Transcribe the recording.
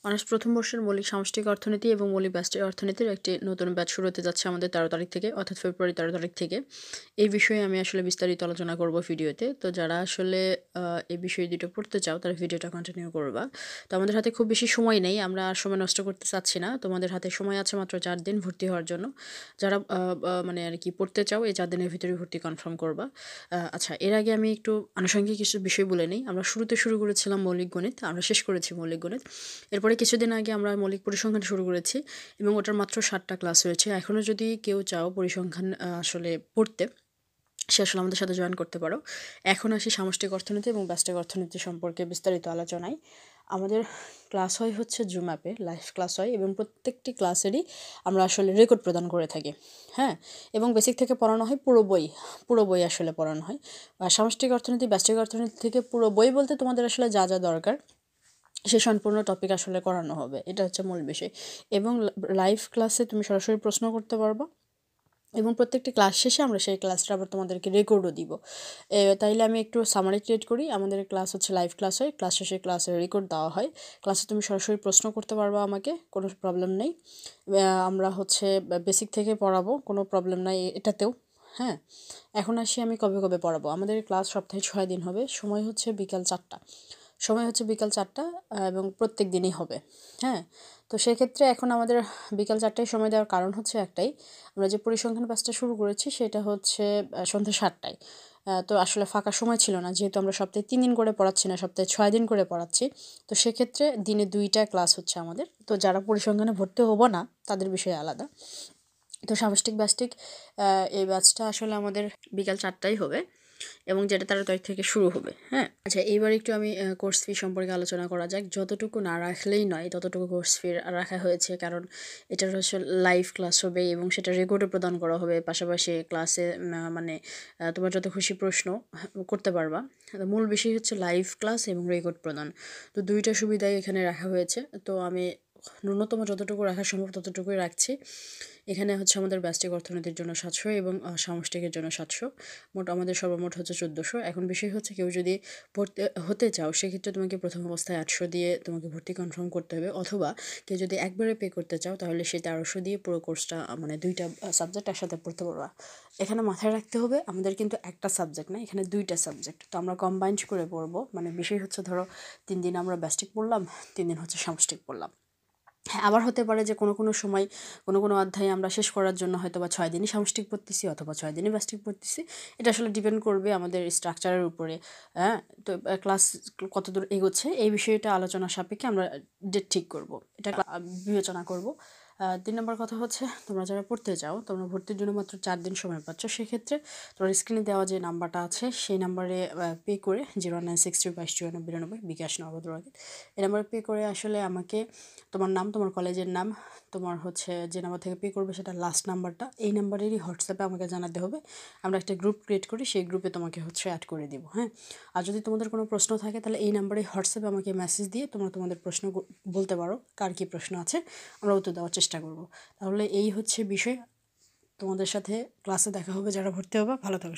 Honours প্রথম বর্ষের মৌলিক সামষ্টিক অর্থনীতি এবং মৌলিক ব্যষ্টিক অর্থনীতির একটি নতুন ব্যাচ শুরু হতে যাচ্ছে আমাদের 13 তারিখ থেকে, অর্থাৎ ফেব্রুয়ারি 13 তারিখ থেকে। এই বিষয়ে আমি আসলে বিস্তারিত আলোচনা করব ভিডিওতে। তো যারা আসলে এই বিষয় দুটো পড়তে চাও তারা ভিডিওটা কন্টিনিউ করবা। তো আমাদের হাতে খুব বেশি সময় নেই, আমরা আর সময় নষ্ট করতে চাচ্ছি না। তোমাদের হাতে সময় আছে মাত্র 4 দিন ভর্তি হওয়ার জন্য। যারা মানে আর কি পড়তে চাও এই 4 দিনের ভিতরে ভর্তি কনফার্ম করবা। আচ্ছা, এর আগে আমি একটু আনুষঙ্গিক কিছু বিষয় বলে নিই। আমরা শুরুতে শুরু করেছিলাম মৌলিক গণিত, আমরা শেষ করেছি মৌলিক গণিত। এরপরে কিছুদিন আগে আমরা মৌলিক পরিসংখ্যান শুরু করেছি এবং ওটার মাত্র 7টা ক্লাস হয়েছে। এখনও যদি কেউ চাও পরিসংখ্যান আসলে পড়তে, সে আসলে আমাদের সাথে জয়েন করতে পারো। এখন আসি সামষ্টিক অর্থনীতি এবং ব্যষ্টিক অর্থনীতি সম্পর্কে বিস্তারিত আলোচনায়। আমাদের ক্লাস হয় হচ্ছে জুম অ্যাপে, লাইভ ক্লাস হয় এবং প্রত্যেকটি ক্লাসেরই আমরা আসলে রেকর্ড প্রদান করে থাকি। হ্যাঁ, এবং বেসিক থেকে পড়ানো হয় পুরো বই আসলে পড়ানো হয়। আর সামষ্টিক অর্থনীতি ব্যষ্টিক অর্থনীতি থেকে পুরো বই বলতে তোমাদের আসলে যা যা দরকার সে সম্পূর্ণ টপিক আসলে করানো হবে, এটা হচ্ছে মূল বিষয়। এবং লাইভ ক্লাসে তুমি সরাসরি প্রশ্ন করতে পারবা এবং প্রত্যেকটি ক্লাস শেষে আমরা সেই ক্লাসটা আবার তোমাদেরকে রেকর্ডও দিব। তাইলে আমি একটু সামারি ক্রিয়েট করি। আমাদের ক্লাস হচ্ছে লাইভ ক্লাস হয়, ক্লাস শেষে ক্লাসের রেকর্ড দেওয়া হয়। ক্লাসে তুমি সরাসরি প্রশ্ন করতে পারবা, আমাকে কোনো প্রবলেম নেই। আমরা হচ্ছে বেসিক থেকে পড়াবো, কোনো প্রবলেম নাই এটাতেও। হ্যাঁ, এখন আসি আমি কবে কবে পড়াবো। আমাদের ক্লাস সপ্তাহে 6 দিন হবে, সময় হচ্ছে বিকাল 4টা। এবং প্রত্যেক দিনই হবে। হ্যাঁ, তো সেক্ষেত্রে এখন আমাদের বিকাল 4টায় সময় দেওয়ার কারণ হচ্ছে একটাই, আমরা যে পরিসংখ্যান ব্যাচটা শুরু করেছি সেটা হচ্ছে সন্ধ্যা 7টায়। তো আসলে ফাঁকা সময় ছিল না, যেহেতু আমরা সপ্তাহে 3 দিন করে পড়াচ্ছি না, সপ্তাহে 6 দিন করে পড়াচ্ছি। তো সেক্ষেত্রে দিনে 2টা ক্লাস হচ্ছে আমাদের। তো যারা পরিসংখ্যানে ভর্তি হবো না তাদের বিষয় আলাদা। তো সামষ্টিক ব্যষ্টিক এই ব্যাচটা আসলে আমাদের বিকাল 4টায় হবে এবং যেটা 13 তারিখ থেকে শুরু হবে। হ্যাঁ, আচ্ছা, এইবার একটু আমি কোর্স ফি সম্পর্কে আলোচনা করা যাক। যতটুকু না রাখলেই নয় ততটুকু কোর্স ফি রাখা হয়েছে, কারণ এটার আসলে লাইভ ক্লাস হবে এবং সেটা রেকর্ডও প্রদান করা হবে। পাশাপাশি ক্লাসে মানে তোমার যত খুশি প্রশ্ন করতে পারবা। মূল বিষয় হচ্ছে লাইভ ক্লাস এবং রেকর্ড প্রদান। তো দুইটা সুবিধাই এখানে রাখা হয়েছে। তো আমি ন্যূনতম যতটুকু রাখা সম্ভব ততটুকুই রাখছি। এখানে হচ্ছে আমাদের ব্যষ্টিক অর্থনীতির জন্য 700 এবং সামষ্টিকের জন্য 700, মোট আমাদের সর্বমোট হচ্ছে 1400। এখন বিষয় হচ্ছে কেউ যদি ভর্তি হতে চাও সেক্ষেত্রে তোমাকে প্রথম অবস্থায় 800 দিয়ে তোমাকে ভর্তি কনফার্ম করতে হবে, অথবা কেউ যদি একবারে পে করতে চাও তাহলে সেই 1300 দিয়ে পুরো কোর্সটা মানে 2টা সাবজেক্ট একসাথে পড়তে পারবা। এখানে মাথায় রাখতে হবে আমাদের কিন্তু একটা সাবজেক্ট না, এখানে 2টা সাবজেক্ট। তো আমরা কম্বাইন্ড করে পড়বো, মানে বিষয় হচ্ছে ধরো 3 দিন আমরা ব্যষ্টিক পড়লাম, 3 দিন হচ্ছে সামষ্টিক পড়লাম। হ্যাঁ, আবার হতে পারে যে কোনো সময় কোনো অধ্যায় আমরা শেষ করার জন্য হয়তো বা 6 দিনই সামষ্টিক পড়তেছি অথবা 6 দিনই ব্যষ্টিক পড়তেছি। এটা আসলে ডিপেন্ড করবে আমাদের স্ট্রাকচারের উপরে। হ্যাঁ, তো ক্লাস কতদূর এগোচ্ছে এই বিষয়টা আলোচনা সাপেক্ষে আমরা ডেট ঠিক করব, এটা বিবেচনা করব। 3 নম্বর কথা হচ্ছে, তোমরা যারা পড়তে চাও তোমরা ভর্তির জন্য মাত্র 4 দিন সময় পাচ্ছ। সেক্ষেত্রে তোমার স্ক্রিনে দেওয়া যে নাম্বারটা আছে সেই নাম্বারে পে করে 096325299 বিকাশ নগদ রকেট এই নাম্বারে পে করে আসলে আমাকে তোমার নাম, তোমার কলেজের নাম, তোমার হচ্ছে যে নাম্বার থেকে পে করবে সেটা লাস্ট নাম্বারটা, এই নাম্বারেরই হোয়াটসঅ্যাপে আমাকে জানাতে হবে। আমরা একটা গ্রুপ ক্রিয়েট করি, সেই গ্রুপে তোমাকে হচ্ছে অ্যাড করে দেবো। হ্যাঁ, আর যদি তোমাদের কোনো প্রশ্ন থাকে তাহলে এই নাম্বারে হোয়াটসঅ্যাপে আমাকে মেসেজ দিয়ে তোমরা তোমাদের প্রশ্ন বলতে পারো, কার কী প্রশ্ন আছে আমরা উত্তর দেওয়ার চেষ্টা করব। তাহলে এই হচ্ছে বিষয়। তোমাদের সাথে ক্লাসে দেখা হবে যারা ভর্তি হবে। ভালো থাকো।